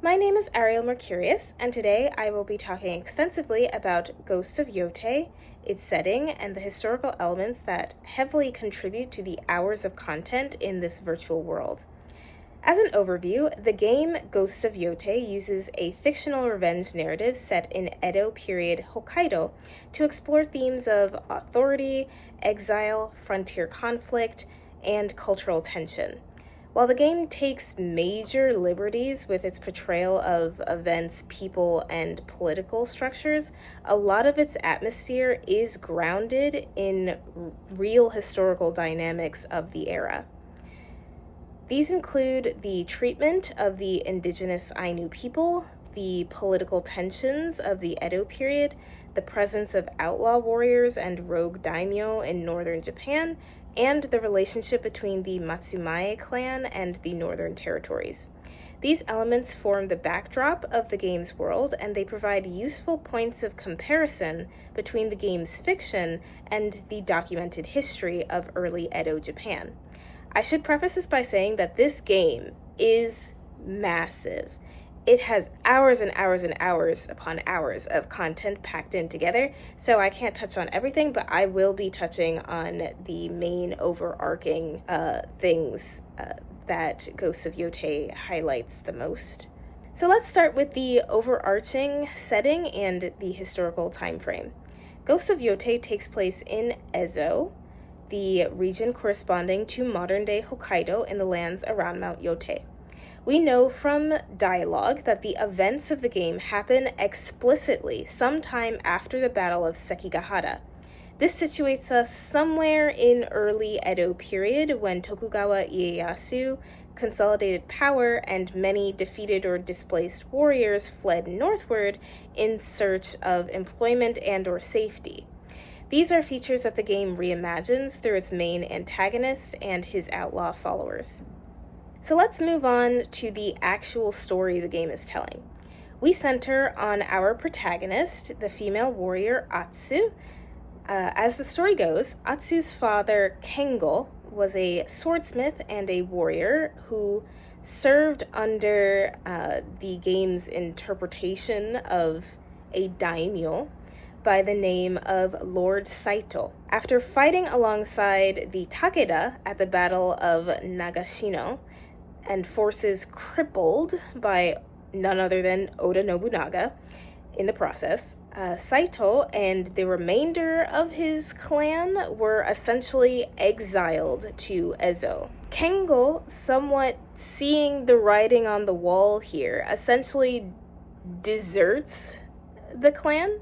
My name is Ariel Mercurius, and today I will be talking extensively about Ghosts of Yotei, its setting, and the historical elements that heavily contribute to the hours of content in this virtual world. As an overview, the game Ghosts of Yotei uses a fictional revenge narrative set in Edo period Hokkaido to explore themes of authority, exile, frontier conflict, and cultural tension. While the game takes major liberties with its portrayal of events, people, and political structures, a lot of its atmosphere is grounded in real historical dynamics of the era. These include the treatment of the indigenous Ainu people, the political tensions of the Edo period, the presence of outlaw warriors and rogue daimyo in northern Japan, and the relationship between the Matsumae clan and the northern territories. These elements form the backdrop of the game's world, and they provide useful points of comparison between the game's fiction and the documented history of early Edo Japan. I should preface this by saying that this game is massive. It has hours and hours and hours upon hours of content packed in together, so I can't touch on everything, but I will be touching on the main overarching things that Ghosts of Yotei highlights the most. So let's start with the overarching setting and the historical time frame. Ghosts of Yotei takes place in Ezo, the region corresponding to modern-day Hokkaido in the lands around Mount Yotei. We know from dialogue that the events of the game happen explicitly sometime after the Battle of Sekigahara. This situates us somewhere in early Edo period when Tokugawa Ieyasu consolidated power and many defeated or displaced warriors fled northward in search of employment and or safety. These are features that the game reimagines through its main antagonist and his outlaw followers. So let's move on to the actual story the game is telling. We center on our protagonist, the female warrior Atsu. As the story goes, Atsu's father, Kengo, was a swordsmith and a warrior who served under the game's interpretation of a daimyo by the name of Lord Saito. After fighting alongside the Takeda at the Battle of Nagashino, and forces crippled by none other than Oda Nobunaga in the process, Saito and the remainder of his clan were essentially exiled to Ezo. Kengo, somewhat seeing the writing on the wall here, essentially deserts the clan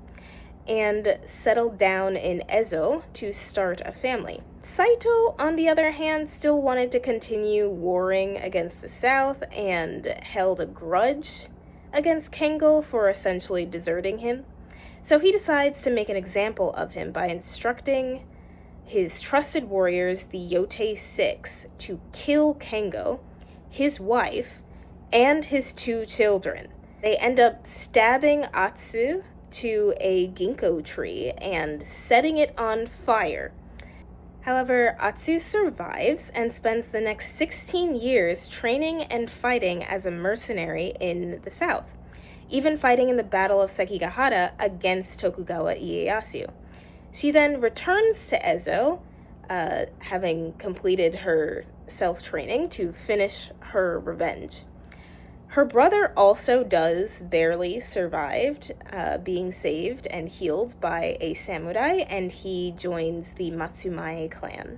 and settled down in Ezo to start a family. Saito, on the other hand, still wanted to continue warring against the South and held a grudge against Kengo for essentially deserting him. So he decides to make an example of him by instructing his trusted warriors, the Yotei Six, to kill Kengo, his wife, and his two children. They end up stabbing Atsu to a ginkgo tree and setting it on fire. However, Atsu survives and spends the next 16 years training and fighting as a mercenary in the south, even fighting in the Battle of Sekigahara against Tokugawa Ieyasu. She then returns to Ezo, having completed her self-training to finish her revenge. Her brother also does barely survived, being saved and healed by a samurai, and he joins the Matsumae clan.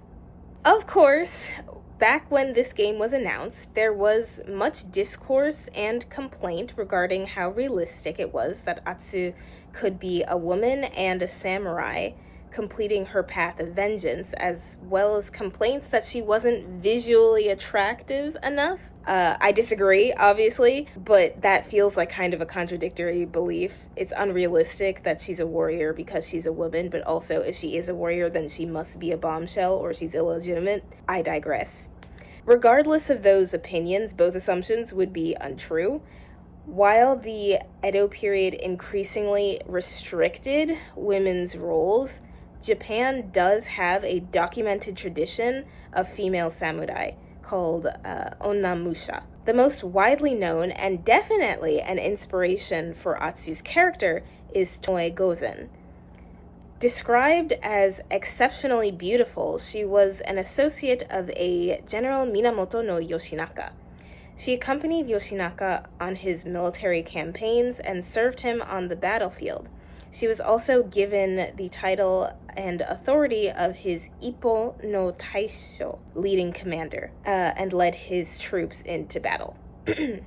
Of course, back when this game was announced, there was much discourse and complaint regarding how realistic it was that Atsu could be a woman and a samurai completing her path of vengeance, as well as complaints that she wasn't visually attractive enough. I disagree, obviously, but that feels like kind of a contradictory belief. It's unrealistic that she's a warrior because she's a woman, but also if she is a warrior, then she must be a bombshell or she's illegitimate. I digress. Regardless of those opinions, both assumptions would be untrue. While the Edo period increasingly restricted women's roles, Japan does have a documented tradition of female samurai called Onnamusha. The most widely known and definitely an inspiration for Atsu's character is Tomoe Gozen. Described as exceptionally beautiful, she was an associate of a General Minamoto no Yoshinaka. She accompanied Yoshinaka on his military campaigns and served him on the battlefield. She was also given the title and authority of his Ippo no Taisho, leading commander, and led his troops into battle. The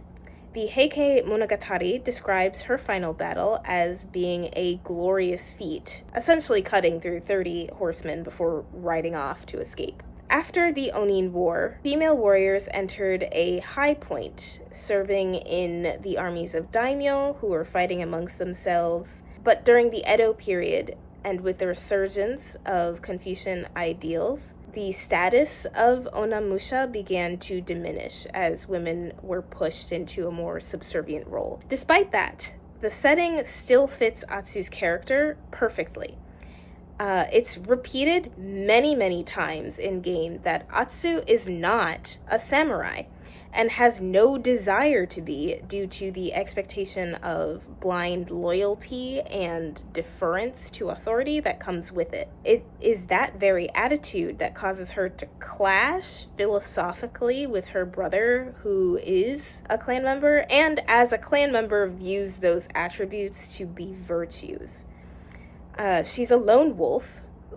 Heike Monogatari describes her final battle as being a glorious feat, essentially cutting through 30 horsemen before riding off to escape. After the Onin War, female warriors entered a high point, serving in the armies of daimyo, who were fighting amongst themselves. But during the Edo period, and with the resurgence of Confucian ideals, the status of onamusha began to diminish as women were pushed into a more subservient role. Despite that, the setting still fits Atsu's character perfectly. It's repeated many times in game that Atsu is not a samurai and has no desire to be due to the expectation of blind loyalty and deference to authority that comes with it. It is that very attitude that causes her to clash philosophically with her brother, who is a clan member, and as a clan member views those attributes to be virtues. She's a lone wolf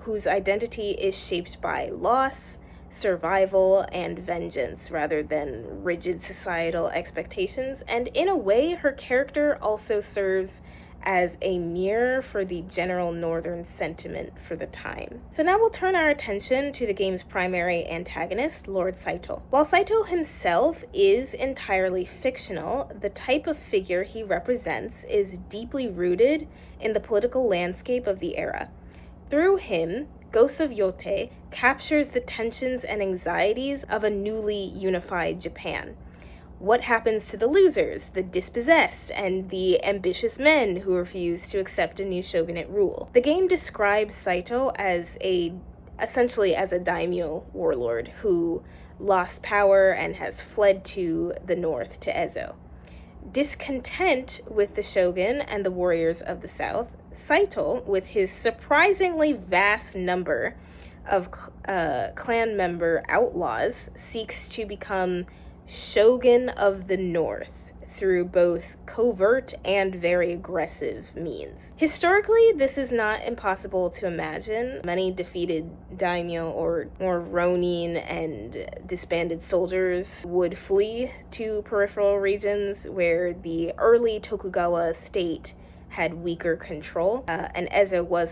whose identity is shaped by loss, survival, and vengeance rather than rigid societal expectations, and in a way her character also serves as a mirror for the general northern sentiment for the time. So now we'll turn our attention to the game's primary antagonist, Lord Saito. While Saito himself is entirely fictional, the type of figure he represents is deeply rooted in the political landscape of the era. Through him, Ghosts of Yotei captures the tensions and anxieties of a newly unified Japan. What happens to the losers, the dispossessed, and the ambitious men who refuse to accept a new shogunate rule? The game describes Saito as essentially as a daimyo warlord who lost power and has fled to the north to Ezo. Discontent with the shogun and the warriors of the south, Saito, with his surprisingly vast number of clan member outlaws, seeks to become shogun of the north through both covert and very aggressive means. Historically, this is not impossible to imagine. Many defeated daimyo or more ronin and disbanded soldiers would flee to peripheral regions where the early Tokugawa state had weaker control, and Ezo was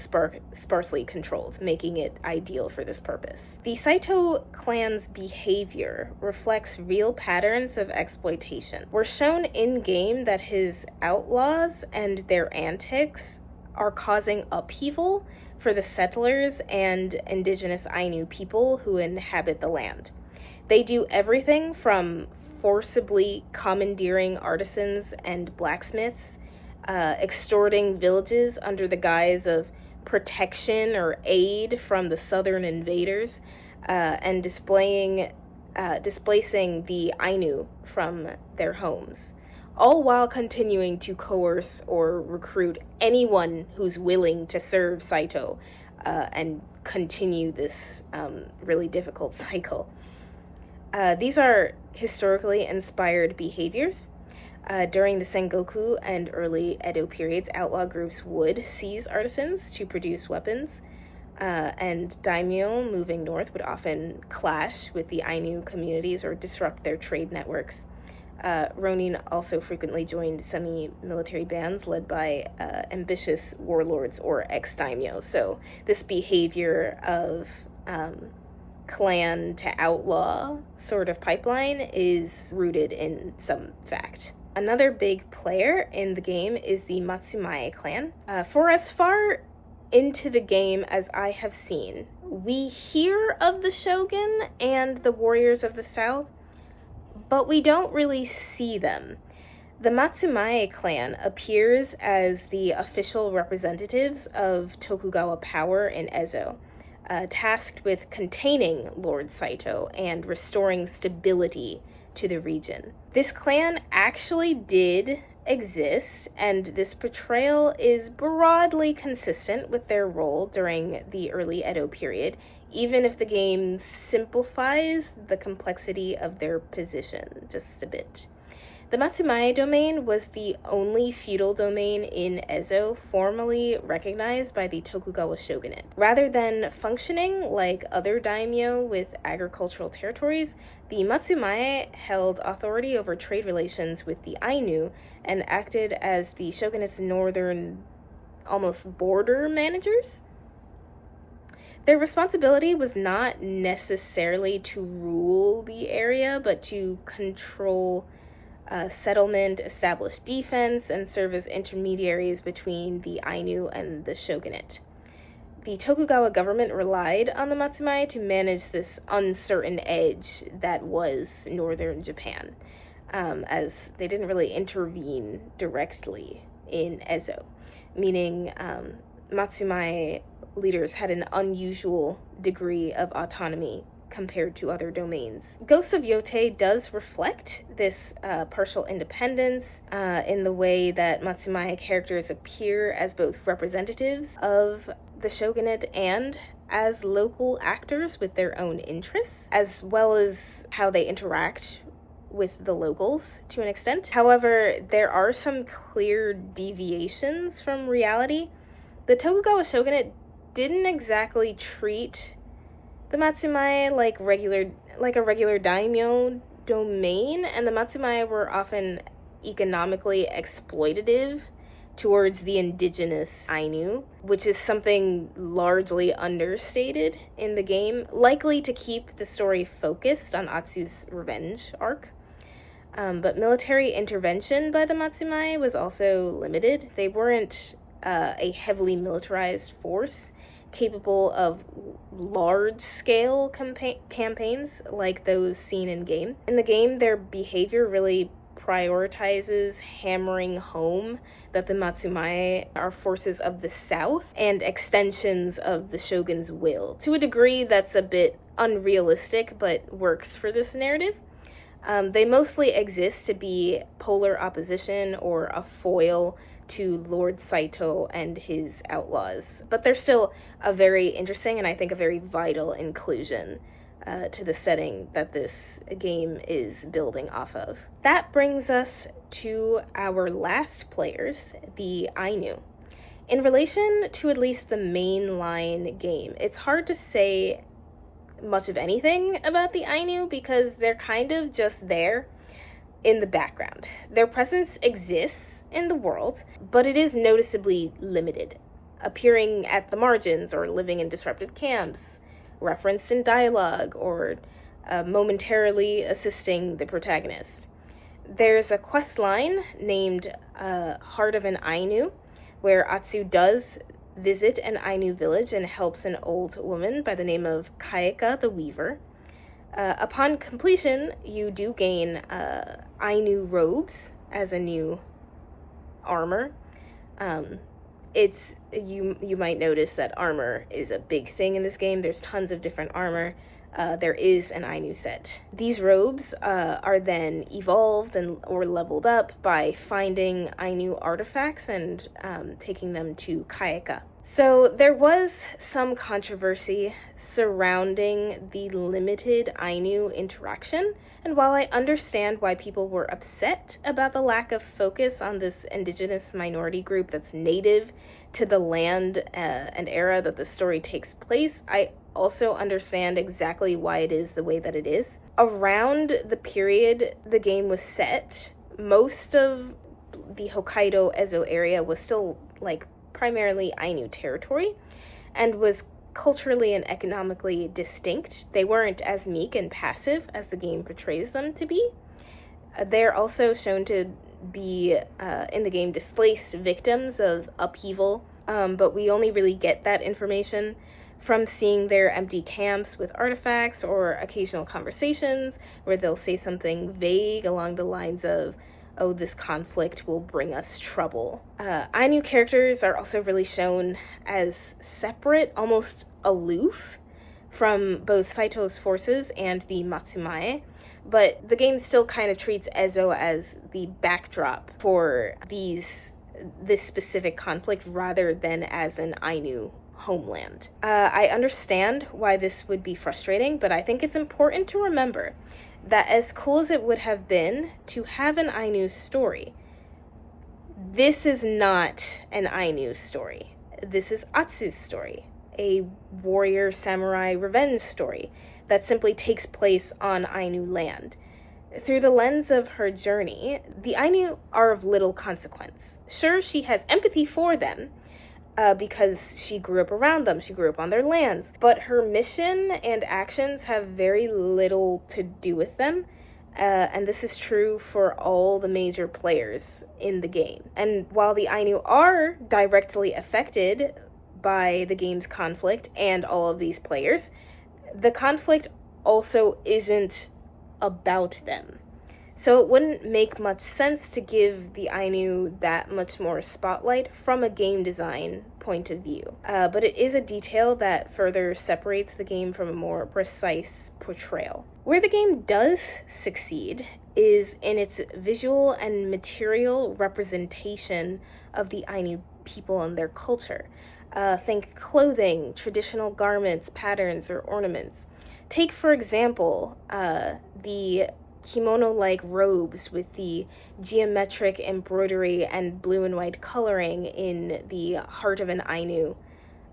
sparsely controlled, making it ideal for this purpose. The Saito clan's behavior reflects real patterns of exploitation. We're shown in-game that his outlaws and their antics are causing upheaval for the settlers and indigenous Ainu people who inhabit the land. They do everything from forcibly commandeering artisans and blacksmiths, extorting villages under the guise of protection or aid from the southern invaders, and displacing the Ainu from their homes, all while continuing to coerce or recruit anyone who's willing to serve Saito and continue this really difficult cycle. These are historically inspired behaviors. During the Sengoku and early Edo periods, outlaw groups would seize artisans to produce weapons, and daimyo moving north would often clash with the Ainu communities or disrupt their trade networks. Ronin also frequently joined semi-military bands led by ambitious warlords or ex-daimyo. So this behavior of clan to outlaw sort of pipeline is rooted in some fact. Another big player in the game is the Matsumae clan. For as far into the game as I have seen, we hear of the shogun and the warriors of the south, but we don't really see them. The Matsumae clan appears as the official representatives of Tokugawa power in Ezo, tasked with containing Lord Saito and restoring stability to the region. This clan actually did exist, and this portrayal is broadly consistent with their role during the early Edo period, even if the game simplifies the complexity of their position just a bit. The Matsumae domain was the only feudal domain in Ezo formally recognized by the Tokugawa shogunate. Rather than functioning like other daimyo with agricultural territories, the Matsumae held authority over trade relations with the Ainu and acted as the shogunate's northern, almost border managers. Their responsibility was not necessarily to rule the area, but to control settlement, establish defense, and serve as intermediaries between the Ainu and the shogunate. The Tokugawa government relied on the Matsumae to manage this uncertain edge that was northern Japan, as they didn't really intervene directly in Ezo, meaning Matsumae leaders had an unusual degree of autonomy compared to other domains. Ghost of Yotei does reflect this partial independence in the way that Matsumae characters appear as both representatives of the shogunate and as local actors with their own interests, as well as how they interact with the locals to an extent. However, there are some clear deviations from reality. The Tokugawa shogunate didn't exactly treat the Matsumae like a regular daimyo domain, and the Matsumae were often economically exploitative towards the indigenous Ainu, which is something largely understated in the game, likely to keep the story focused on Atsu's revenge arc. But military intervention by the Matsumae was also limited. They weren't a heavily militarized force capable of large-scale campaigns like those seen in-game. In the game, their behavior really prioritizes hammering home that the Matsumae are forces of the south and extensions of the shogun's will, to a degree that's a bit unrealistic but works for this narrative. They mostly exist to be polar opposition or a foil to Lord Saito and his outlaws, but they're still a very interesting and I think a very vital inclusion to the setting that this game is building off of. That brings us to our last players, the Ainu. In relation to at least the mainline game, it's hard to say much of anything about the Ainu because they're kind of just there in the background. Their presence exists in the world, but it is noticeably limited, appearing at the margins or living in disrupted camps, referenced in dialogue, or momentarily assisting the protagonist. There's a quest line named Heart of an Ainu, where Atsu does visit an Ainu village and helps an old woman by the name of Kaeka the Weaver. Upon completion, you do gain Ainu robes as a new armor. You might notice that armor is a big thing in this game. There's tons of different armor. There is an Ainu set. These robes are then evolved or leveled up by finding Ainu artifacts and taking them to Kaeka. So there was some controversy surrounding the limited Ainu interaction, and while I understand why people were upset about the lack of focus on this indigenous minority group that's native to the land and era that the story takes place, I also understand exactly why it is the way that it is. Around the period the game was set, most of the Hokkaido Ezo area was still primarily Ainu territory and was culturally and economically distinct. They weren't as meek and passive as the game portrays them to be. They're also shown to be, in the game, displaced victims of upheaval, but we only really get that information from seeing their empty camps with artifacts or occasional conversations where they'll say something vague along the lines of, oh, this conflict will bring us trouble. Ainu characters are also really shown as separate, almost aloof from both Saito's forces and the Matsumae, but the game still kind of treats Ezo as the backdrop for this specific conflict rather than as an Ainu homeland. I understand why this would be frustrating, but I think it's important to remember that as cool as it would have been to have an Ainu story, this is not an Ainu story. This is Atsu's story, a warrior samurai revenge story that simply takes place on Ainu land. Through the lens of her journey, the Ainu are of little consequence. Sure, she has empathy for them, because she grew up around them, she grew up on their lands, but her mission and actions have very little to do with them, and this is true for all the major players in the game. And while the Ainu are directly affected by the game's conflict and all of these players, the conflict also isn't about them. So it wouldn't make much sense to give the Ainu that much more spotlight from a game design point of view. But it is a detail that further separates the game from a more precise portrayal. Where the game does succeed is in its visual and material representation of the Ainu people and their culture. Think clothing, traditional garments, patterns, or ornaments. Take, for example, the kimono-like robes with the geometric embroidery and blue and white coloring in the heart of an Ainu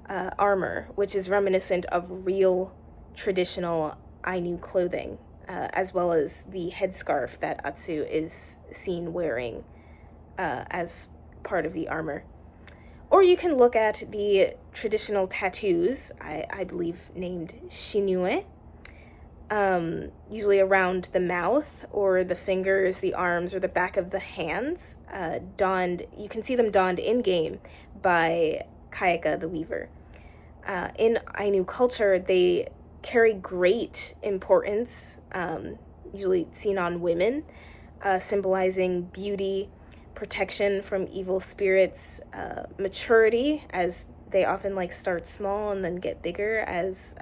armor, which is reminiscent of real traditional Ainu clothing, as well as the headscarf that Atsu is seen wearing as part of the armor. Or you can look at the traditional tattoos, I believe named shinue, usually around the mouth or the fingers, the arms, or the back of the hands, donned. You can see them donned in-game by Kayaka the Weaver. In Ainu culture, they carry great importance, usually seen on women, symbolizing beauty, protection from evil spirits, maturity, as they often start small and then get bigger as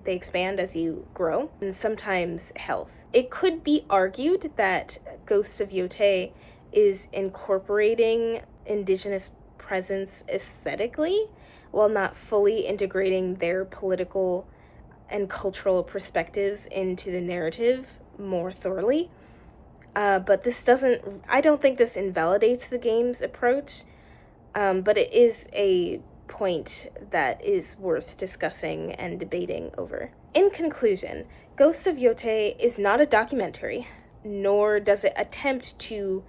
they expand as you grow, and sometimes health. It could be argued that Ghosts of Yotei is incorporating indigenous presence aesthetically, while not fully integrating their political and cultural perspectives into the narrative more thoroughly. But I don't think this invalidates the game's approach, but it is a point that is worth discussing and debating over. In conclusion, Ghosts of Yotei is not a documentary, nor does it attempt to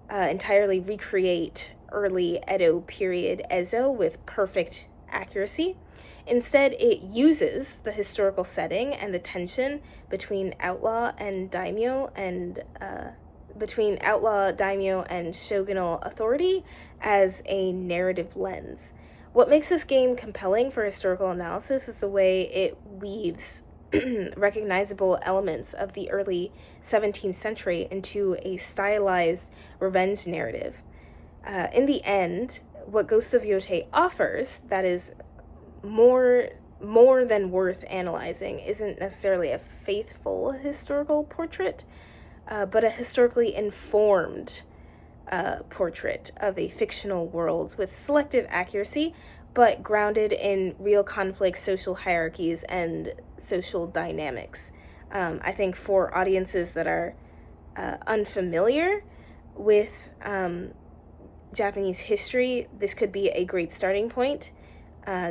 entirely recreate early Edo period Ezo with perfect accuracy. Instead, it uses the historical setting and the tension between outlaw, daimyo, and shogunal authority as a narrative lens. What makes this game compelling for historical analysis is the way it weaves recognizable elements of the early 17th century into a stylized revenge narrative. In the end, what Ghosts of Yotei offers that is more than worth analyzing isn't necessarily a faithful historical portrait, but a historically informed portrait of a fictional world with selective accuracy, but grounded in real conflicts, social hierarchies, and social dynamics. I think for audiences that are unfamiliar with Japanese history, this could be a great starting point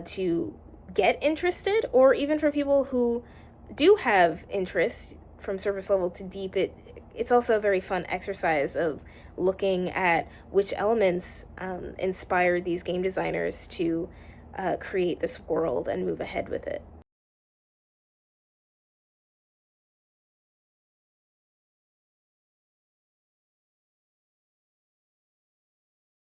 to get interested, or even for people who do have interest from surface level to deep. It's also a very fun exercise of looking at which elements inspired these game designers to create this world and move ahead with it.